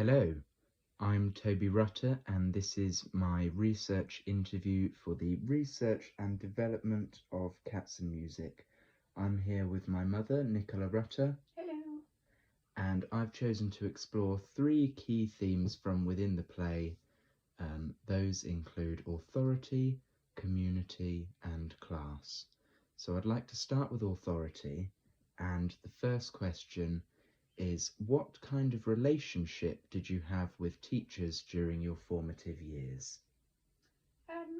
Hello, I'm Toby Rutter and this is my research interview for the Research and Development of Cats and Music. I'm here with my mother, Nicola Rutter. Hello. And I've chosen to explore three key themes from within the play. Those include authority, community and class. So I'd like to start with authority, and the first question is, what kind of relationship did you have with teachers during your formative years?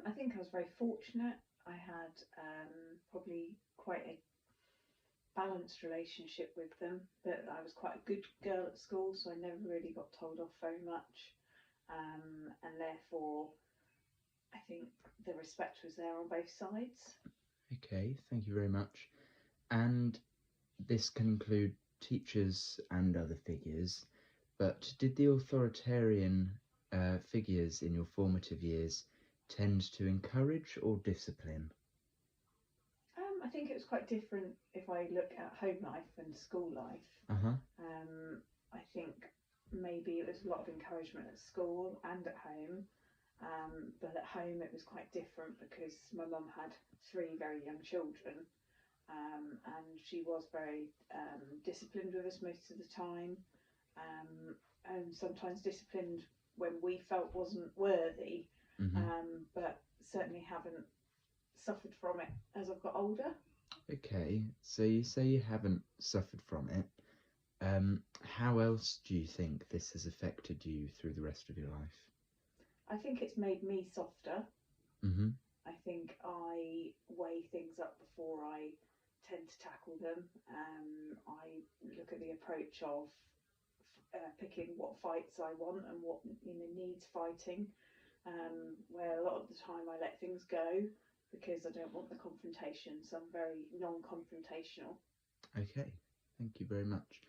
I think I was very fortunate. I had probably quite a balanced relationship with them, but I was quite a good girl at school, so I never really got told off very much. And therefore, I think the respect was there on both sides. Okay, thank you very much. And this can include teachers and other figures, but did the authoritarian figures in your formative years tend to encourage or discipline? I think it was quite different if I look at home life and school life. Uh-huh. I think maybe it was a lot of encouragement at school and at home. But at home it was quite different because my mum had three very young children, and she was very disciplined with us most of the time, and sometimes disciplined when we felt wasn't worthy, but certainly haven't suffered from it as I've got older. Okay, so you say you haven't suffered from it. How else do you think this has affected you through the rest of your life? I think it's made me softer. Mm-hmm. I think I weigh things up before I tend to tackle them. I look at the approach of picking what fights I want and what needs fighting. Where a lot of the time I let things go because I don't want the confrontation. So I'm very non-confrontational. Okay, thank you very much.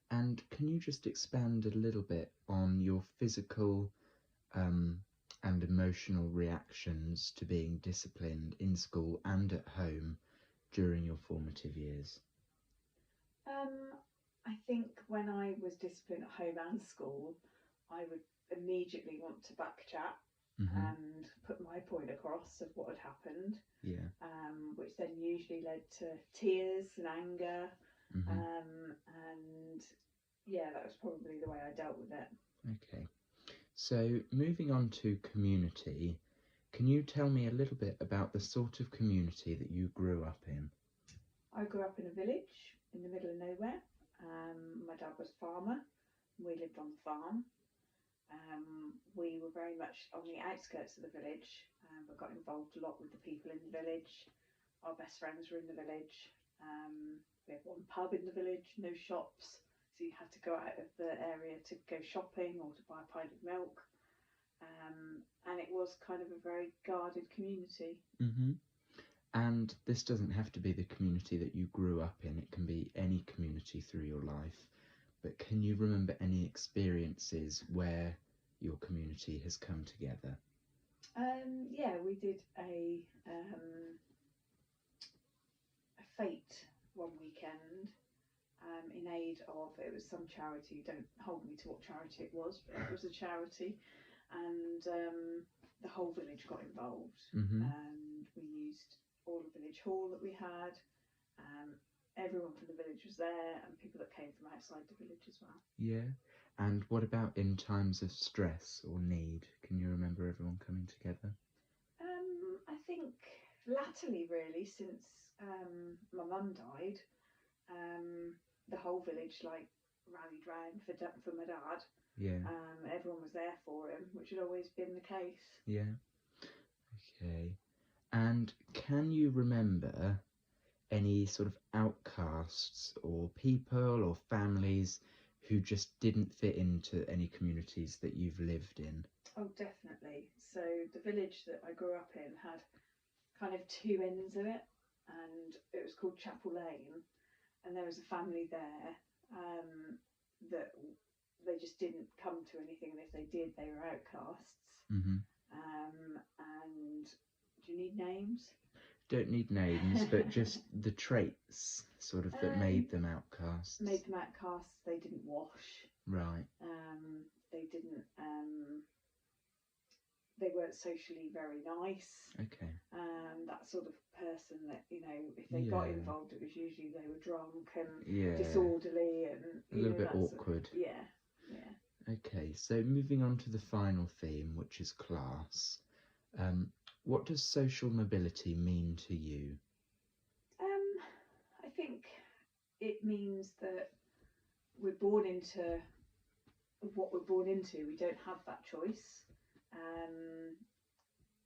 And can you just expand a little bit on your physical and emotional reactions to being disciplined in school and at home during your formative years? I think when I was disciplined at home and school, I would immediately want to backchat and put my point across of what had happened. Yeah. Which then usually led to tears and anger. And yeah, that was probably the way I dealt with it. Okay. So moving on to community, can you tell me a little bit about the sort of community that you grew up in? I grew up in a village in the middle of nowhere. My dad was a farmer. We lived on the farm. We were very much on the outskirts of the village, but got involved a lot with the people in the village. Our best friends were in the village. We had one pub in the village, no shops, so you had to go out of the area to go shopping or to buy a pint of milk. And it was kind of a very guarded community. And this doesn't have to be the community that you grew up in, it can be any community through your life. But can you remember any experiences where your community has come together? Yeah, we did a fete one weekend in aid of, it was some charity, don't hold me to what charity it was, but it was a charity, and the whole village got involved. And we used all the village hall that we had. Everyone from the village was there, and people that came from outside the village as well. Yeah. And what about in times of stress or need? Can you remember everyone coming together? I think latterly, really, since my mum died, the whole village rallied round for my dad. Yeah. Everyone was there for him, which had always been the case. Yeah. Okay. And can you remember any sort of outcasts or people or families who just didn't fit into any communities that you've lived in? Oh, definitely. So the village that I grew up in had kind of two ends of it, and it was called Chapel Lane, and there was a family there that they just didn't come to anything, and if they did, they were outcasts. And do you need names? Don't need names, but just the traits sort of that made them outcasts. Made them outcasts. They didn't wash. Right. They socially very nice. Okay. That sort of person that, you know, if they got Yeah. involved, it was usually they were drunk and Yeah. disorderly and, A you little know, bit that sort of, awkward. yeah. Okay, so moving on to the final theme, which is class. What does social mobility mean to you? I think it means that we're born into what we're born into. We don't have that choice.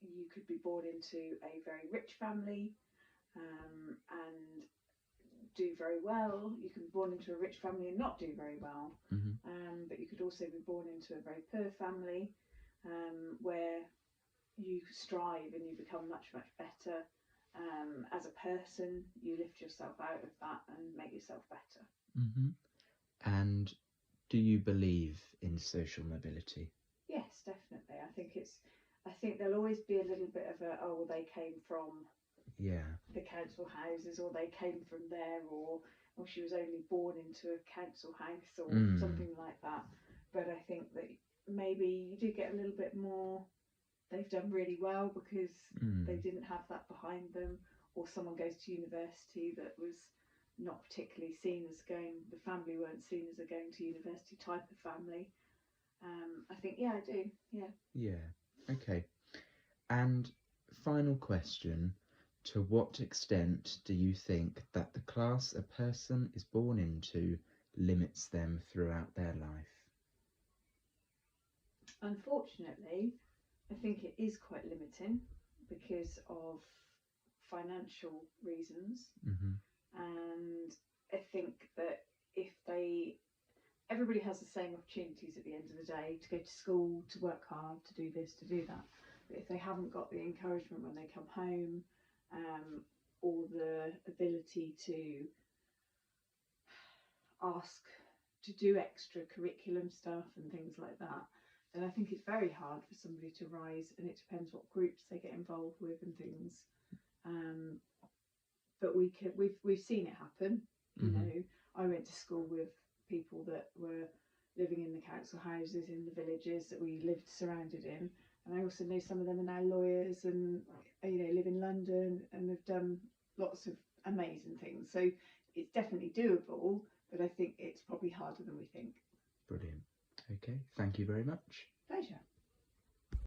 You could be born into a very rich family and do very well. You can be born into a rich family and not do very well. But you could also be born into a very poor family where you strive and you become much, much better as a person. You lift yourself out of that and make yourself better. And do you believe in social mobility? Yes, definitely. I think there'll always be a little bit of a, oh, well, they came from the council houses, or they came from there, or she was only born into a council house, or something like that. But I think that maybe you do get a little bit more, they've done really well because they didn't have that behind them, or someone goes to university that was not particularly seen as going, the family weren't seen as a going to university type of family. I think, yeah, I do. Yeah. Okay. And final question, to what extent do you think that the class a person is born into limits them throughout their life? Unfortunately, I think it is quite limiting because of financial reasons. And I think that if everybody has the same opportunities at the end of the day to go to school, to work hard, to do this, to do that. But if they haven't got the encouragement when they come home, or the ability to ask to do extra curriculum stuff and things like that, then I think it's very hard for somebody to rise, and it depends what groups they get involved with and things. But we've seen it happen. You know, I went to school with people that were living in the council houses in the villages that we lived surrounded in, and I also know some of them are now lawyers and, you know, live in London and have done lots of amazing things. So it's definitely doable, but I think it's probably harder than we think. Brilliant. Okay, thank you very much. Pleasure.